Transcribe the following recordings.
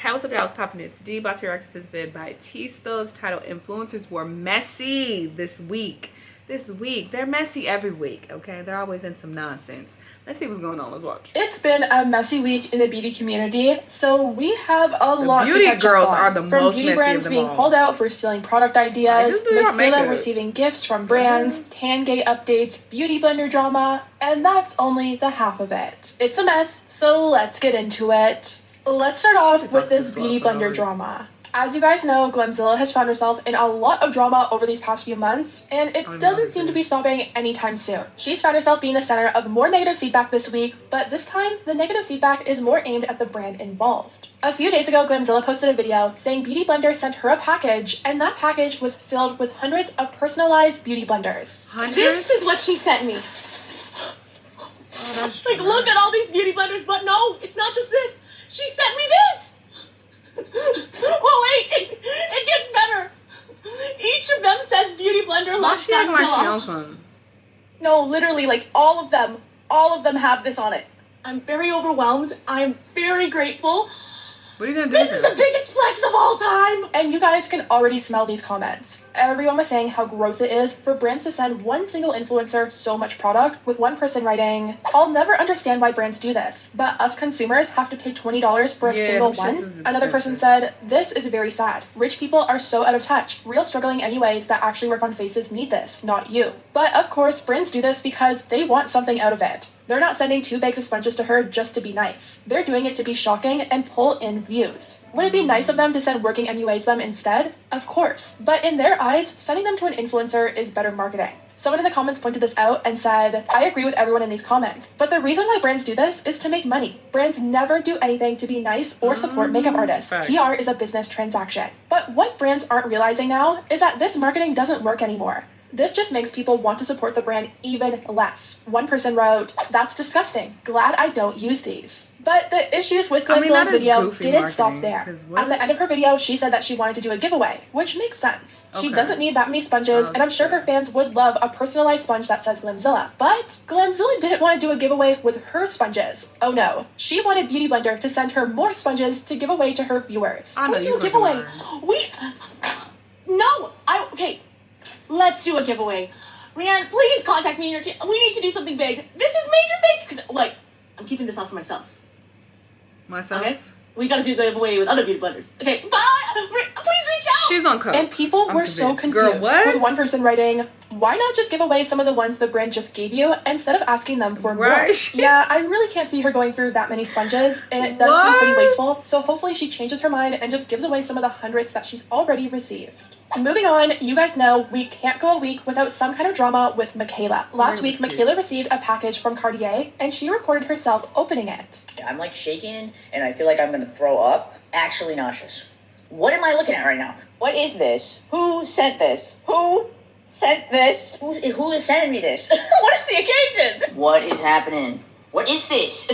Hey, what's up, y'all? It's Poppin'. It's D. About to react to this vid by T. Spills titled Influencers Were Messy This Week. They're messy every week, okay? They're always in some nonsense. Let's see what's going on. Let's watch. It's been a messy week in the beauty community, so we have a lot to catch up on. Beauty girls are the From most beauty messy brands of them being all. called out for stealing product ideas, Michaela makeup. receiving gifts from brands, Tangate updates, beauty blender drama, and that's only the half of it. It's a mess, so let's get into it. Let's start off with this beauty blender drama. As you guys know, Glamzilla has found herself in a lot of drama over these past few months, and it doesn't seem to be stopping anytime soon. She's found herself being the center of more negative feedback this week, but this time, the negative feedback is more aimed at the brand involved. A few days ago, Glamzilla posted a video saying Beauty Blender sent her a package, and that package was filled with hundreds of personalized beauty blenders. This is what she sent me. Like, look at all these beauty blenders, but no, it's not just this. She sent me this. Oh wait, it gets better. Each of them says beauty blender. Why she acting like she owns some? No, literally, like all of them have this on it. I'm very overwhelmed. I'm very grateful. What are you gonna do? This is the biggest flex of all time! And you guys can already smell these comments. Everyone was saying how gross it is for brands to send one single influencer so much product, with one person writing, "I'll never understand why brands do this, but us consumers have to pay $20 for a single one." Another person said, "This is very sad. Rich people are so out of touch. Real struggling anyways that actually work on faces need this, not you." But of course, brands do this because they want something out of it. They're not sending 2 bags of sponges to her just to be nice. They're doing it to be shocking and pull in views. Would it be nice of them to send working MUAs them instead? Of course. But in their eyes, sending them to an influencer is better marketing. Someone in the comments pointed this out and said, "I agree with everyone in these comments, but the reason why brands do this is to make money. Brands never do anything to be nice or support makeup artists. PR is a business transaction." But what brands aren't realizing now is that this marketing doesn't work anymore. This just makes people want to support the brand even less. One person wrote, "That's disgusting. Glad I don't use these." But the issues with Glamzilla's video didn't stop there. At the end of her video, she said that she wanted to do a giveaway, which makes sense. She doesn't need that many sponges, and I'm sure her fans would love a personalized sponge that says Glamzilla. But Glamzilla didn't want to do a giveaway with her sponges. Oh no. She wanted Beauty Blender to send her more sponges to give away to her viewers. Let's do a giveaway. Okay. Let's do a giveaway. Rianne, please contact me in your team. We need to do something big. This is major thing. Because, like, I'm keeping this all for myself. Okay? We gotta do the giveaway with other beauty blenders. Okay, bye! Please reach out! She's on coke. And people were so confused, with one person writing, "Why not just give away some of the ones the brand just gave you instead of asking them for more?" Yeah, I really can't see her going through that many sponges, and it does seem pretty wasteful, so hopefully she changes her mind and just gives away some of the hundreds that she's already received. Moving on, you guys know we can't go a week without some kind of drama with Michaela. Last week, Michaela received a package from Cartier, and she recorded herself opening it. I'm like shaking, and I feel like I'm gonna throw up. Actually nauseous. What am I looking at right now? What is this? Who sent this? Who sent this? Who is sending me this? What is the occasion? What is happening? What is this?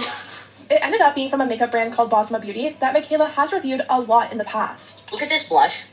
It ended up being from a makeup brand called Bosma Beauty that Michaela has reviewed a lot in the past. Look at this blush.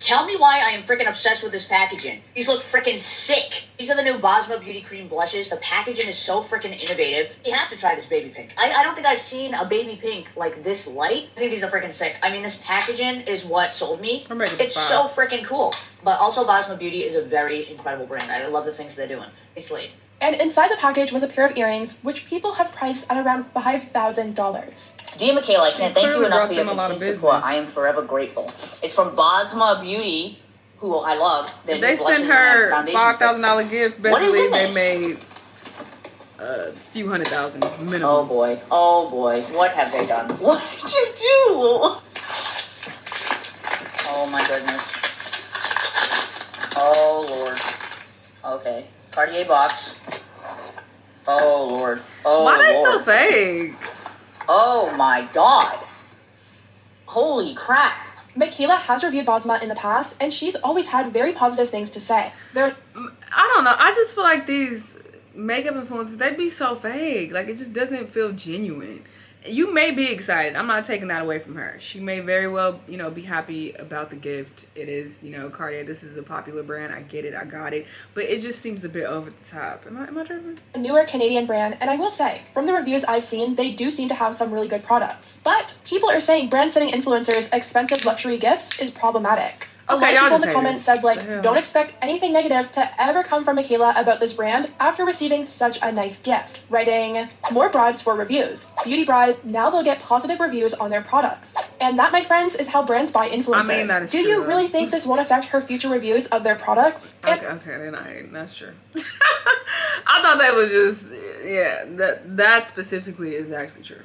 Tell me why I am freaking obsessed with this packaging. These look freaking sick. These are the new Bosma Beauty Cream blushes. The packaging is so freaking innovative. You have to try this baby pink. I don't think I've seen a baby pink like this light. I think these are freaking sick. I mean, this packaging is what sold me. It's so freaking cool. But also Bosma Beauty is a very incredible brand. I love the things they're doing. It's late. And inside the package was a pair of earrings, which people have priced at around $5,000. Dear Michaela, I can't thank you enough for your continued support. I am forever grateful. It's from Bosma Beauty, who I love. They sent her $5,000 gift. Basically, they made a few $100,000 minimum. Oh boy, oh boy, what have they done? What did you do? Oh my goodness. Oh Lord. Okay. Cartier box. Oh Lord. Oh Why Lord. are they so fake? Oh my God. Holy crap. Michaela has reviewed Bosma in the past, and she's always had very positive things to say. I don't know. I just feel like these makeup influencers, they be so fake. Like, it just doesn't feel genuine. You may be excited. I'm not taking that away from her. She may very well, be happy about the gift. It is, Cartier, this is a popular brand. I get it. I got it. But it just seems a bit over the top. Am I tripping? A newer Canadian brand, and I will say, from the reviews I've seen, they do seem to have some really good products. But people are saying brand setting influencers expensive luxury gifts is problematic. A lot of people in the comments said, don't expect anything negative to ever come from Michaela about this brand after receiving such a nice gift. Writing, more bribes for reviews. Beauty bribe, now they'll get positive reviews on their products. And that, my friends, is how brands buy influencers. I mean, that is Do true, you really think this won't affect her future reviews of their products? Okay, then that's true. I thought that was just, that specifically is actually true.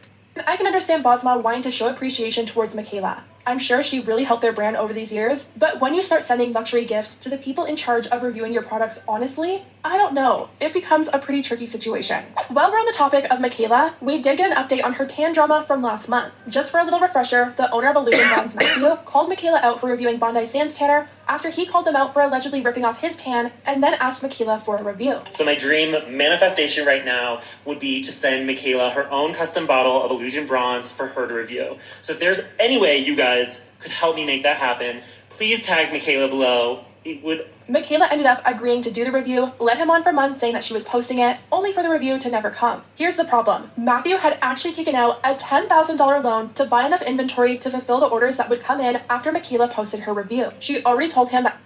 I can understand Bosma wanting to show appreciation towards Michaela. I'm sure she really helped their brand over these years, but when you start sending luxury gifts to the people in charge of reviewing your products honestly, I don't know. It becomes a pretty tricky situation. While we're on the topic of Michaela, we did get an update on her tan drama from last month. Just for a little refresher, the owner of Illusion Brands, Matthew, called Michaela out for reviewing Bondi Sands tanner after he called them out for allegedly ripping off his tan and then asked Michaela for a review. So my dream manifestation right now would be to send Michaela her own custom bottle of Illusion Bronze for her to review. So if there's any way you guys could help me make that happen, please tag Michaela below. It would. Michaela ended up agreeing to do the review, led him on for months saying that she was posting it, only for the review to never come. Here's the problem. Matthew had actually taken out a $10,000 loan to buy enough inventory to fulfill the orders that would come in after Michaela posted her review. She already told him that.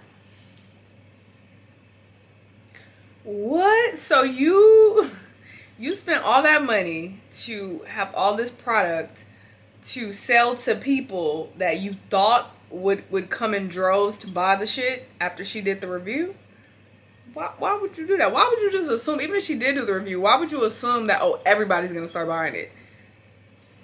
What? So you spent all that money to have all this product to sell to people that you thought would come in droves to buy the shit after she did the review? Why would you do that? Why would you just assume, even if she did do the review, why would you assume that, everybody's going to start buying it?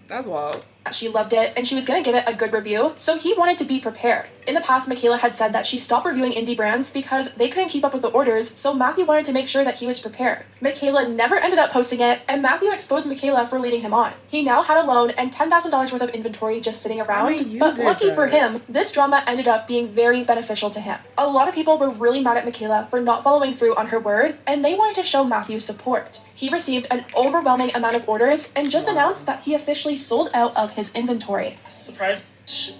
That's wild. She loved it and she was going to give it a good review, so he wanted to be prepared. In the past, Michaela had said that she stopped reviewing indie brands because they couldn't keep up with the orders, so Matthew wanted to make sure that he was prepared. Michaela never ended up posting it, and Matthew exposed Michaela for leading him on. He now had a loan and $10,000 worth of inventory just sitting around, but lucky for him, this drama ended up being very beneficial to him. A lot of people were really mad at Michaela for not following through on her word, and they wanted to show Matthew support. He received an overwhelming amount of orders and just announced that he officially sold out of his inventory. Surprise!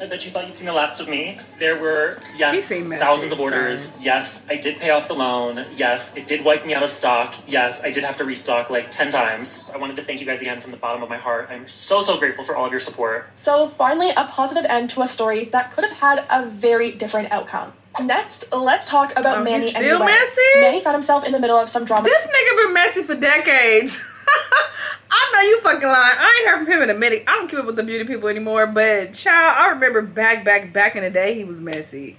I bet you thought you'd seen the last of me. There were, thousands of orders. Sorry. Yes, I did pay off the loan. Yes, it did wipe me out of stock. Yes, I did have to restock 10 times. I wanted to thank you guys again from the bottom of my heart. I'm so grateful for all of your support. So finally, a positive end to a story that could have had a very different outcome. Next, let's talk about Manny and Lou. Manny found himself in the middle of some drama. This nigga been messy for decades. I know you fucking lying. I ain't heard from him in a minute. I don't keep up with the beauty people anymore, but child, I remember back in the day he was messy.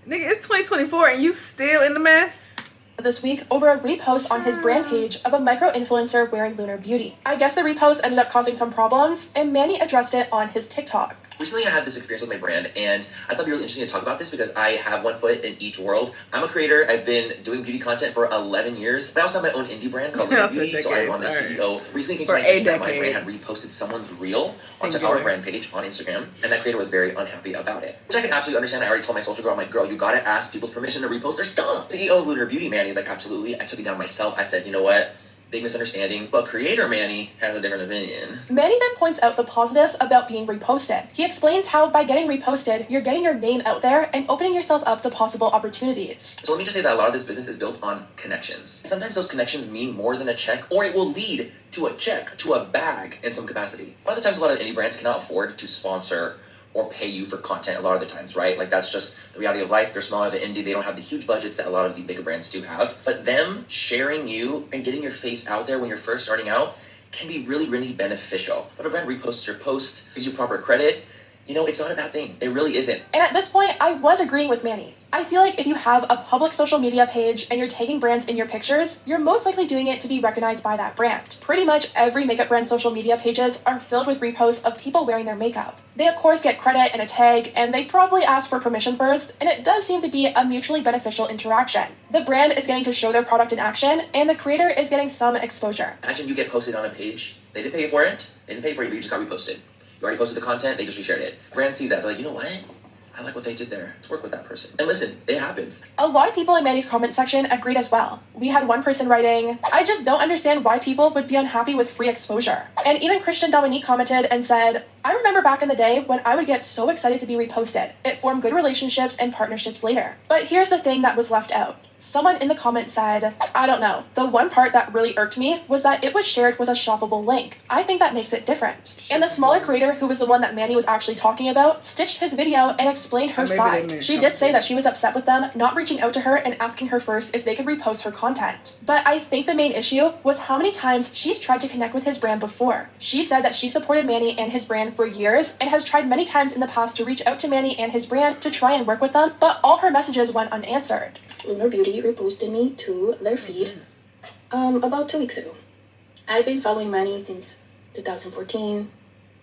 Nigga, it's 2024 and you still in the mess? This week over a repost on his brand page of a micro-influencer wearing Lunar Beauty. I guess the repost ended up causing some problems, and Manny addressed it on his TikTok. Recently, I had this experience with my brand, and I thought it'd be really interesting to talk about this because I have one foot in each world. I'm a creator. I've been doing beauty content for 11 years. But I also have my own indie brand called Lunar Beauty, so I'm on the CEO. Recently came to my attention that my brand had reposted someone's reel onto our brand page on Instagram, and that creator was very unhappy about it. Which I can absolutely understand. I already told my social girl, I'm like, girl, you gotta ask people's permission to repost their stuff. CEO of Lunar Beauty, man, he's like, absolutely. I took it down myself. I said, you know what? Big misunderstanding, but creator Manny has a different opinion. Manny then points out the positives about being reposted. He explains how by getting reposted, you're getting your name out there and opening yourself up to possible opportunities. So let me just say that a lot of this business is built on connections. Sometimes those connections mean more than a check, or it will lead to a check, to a bag in some capacity. A lot of the times, a lot of indie brands cannot afford to sponsor or pay you for content a lot of the times, right? That's just the reality of life. They're smaller than indie. They don't have the huge budgets that a lot of the bigger brands do have. But them sharing you and getting your face out there when you're first starting out can be really, really beneficial. If a brand reposts your post, gives you proper credit, it's not a bad thing. It really isn't. And at this point, I was agreeing with Manny. I feel like if you have a public social media page and you're tagging brands in your pictures, you're most likely doing it to be recognized by that brand. Pretty much every makeup brand social media pages are filled with reposts of people wearing their makeup. They of course get credit and a tag, and they probably ask for permission first, and it does seem to be a mutually beneficial interaction. The brand is getting to show their product in action, and the creator is getting some exposure. Imagine you get posted on a page. They didn't pay for it. They didn't pay for it, but you just got reposted. You already posted the content, they just reshared it. Brand sees that, they're like, you know what? I like what they did there. Let's work with that person. And listen, it happens. A lot of people in Manny's comment section agreed as well. We had one person writing, I just don't understand why people would be unhappy with free exposure. And even Christian Dominique commented and said, I remember back in the day when I would get so excited to be reposted. It formed good relationships and partnerships later. But here's the thing that was left out. Someone in the comments said, I don't know. The one part that really irked me was that it was shared with a shoppable link. I think that makes it different. And the smaller creator, who was the one that Manny was actually talking about, stitched his video and explained her side. She did say that she was upset with them not reaching out to her and asking her first if they could repost her content. But I think the main issue was how many times she's tried to connect with his brand before. She said that she supported Manny and his brand for years and has tried many times in the past to reach out to Manny and his brand to try and work with them, but all her messages went unanswered. Lunar Beauty reposted me to their feed about 2 weeks ago. I've been following Manny since 2014,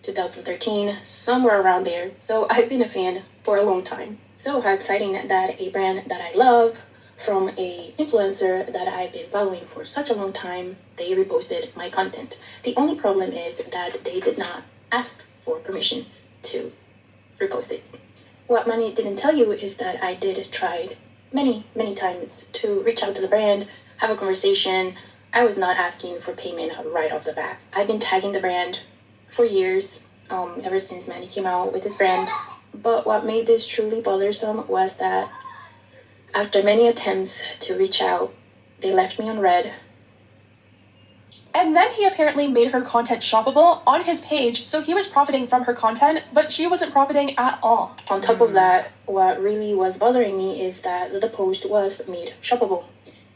2013, somewhere around there. So I've been a fan for a long time. So how exciting that a brand that I love from a influencer that I've been following for such a long time, they reposted my content. The only problem is that they did not ask for permission to repost it. What Manny didn't tell you is that I did try many times to reach out to the brand, have a conversation. I was not asking for payment right off the bat. I've been tagging the brand for years, ever since Manny came out with his brand. But what made this truly bothersome was that after many attempts to reach out, they left me on red. And then he apparently made her content shoppable on his page, so he was profiting from her content, but she wasn't profiting at all. On top of that, what really was bothering me is that the post was made shoppable.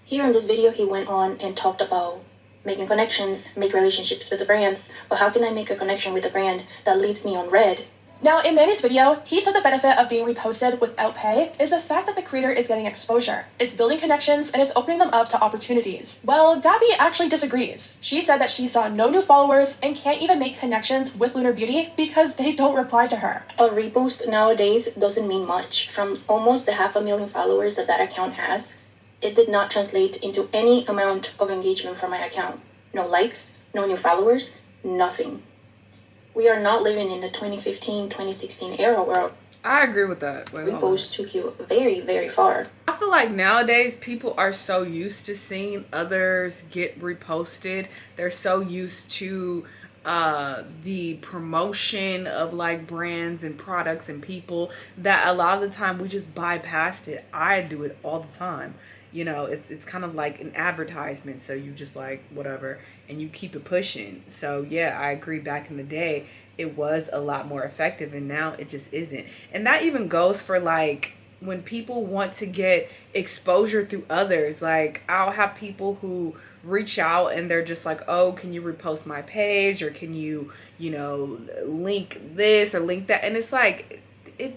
Here in this video, he went on and talked about making connections, make relationships with the brands. But how can I make a connection with a brand that leaves me on red? Now, in Manny's video, he said the benefit of being reposted without pay is the fact that the creator is getting exposure. It's building connections and it's opening them up to opportunities. Well, Gabby actually disagrees. She said that she saw no new followers and can't even make connections with Lunar Beauty because they don't reply to her. A repost nowadays doesn't mean much. From almost the 500,000 followers that account has, it did not translate into any amount of engagement from my account. No likes, no new followers, nothing. We are not living in the 2015, 2016 era where I agree with that. reposts took you very, very far. I feel like nowadays people are so used to seeing others get reposted. They're so used to the promotion of like brands and products and people that a lot of the time we just bypassed it. I do it all the time. You know, it's kind of like an advertisement, so you just like whatever and you keep it pushing. So yeah, I agree, back in the day it was a lot more effective and now it just isn't. And that even goes for like when people want to get exposure through others. Like I'll have people who reach out and they're just like, oh, can you repost my page, or can you know, link this or link that, and it's like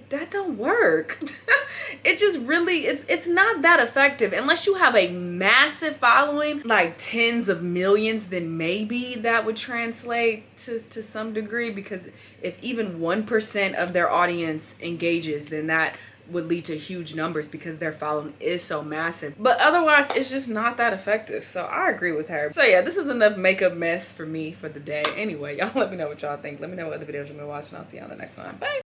that don't work. It just really, it's not that effective unless you have a massive following, like tens of millions. Then maybe that would translate to some degree, because if even 1% of their audience engages, then that would lead to huge numbers because their following is so massive. But otherwise it's just not that effective. So I agree with her. So yeah, this is enough makeup mess for me for the day. Anyway, y'all let me know what y'all think. Let me know what other videos you want to watch, and I'll see you on the next one. Bye.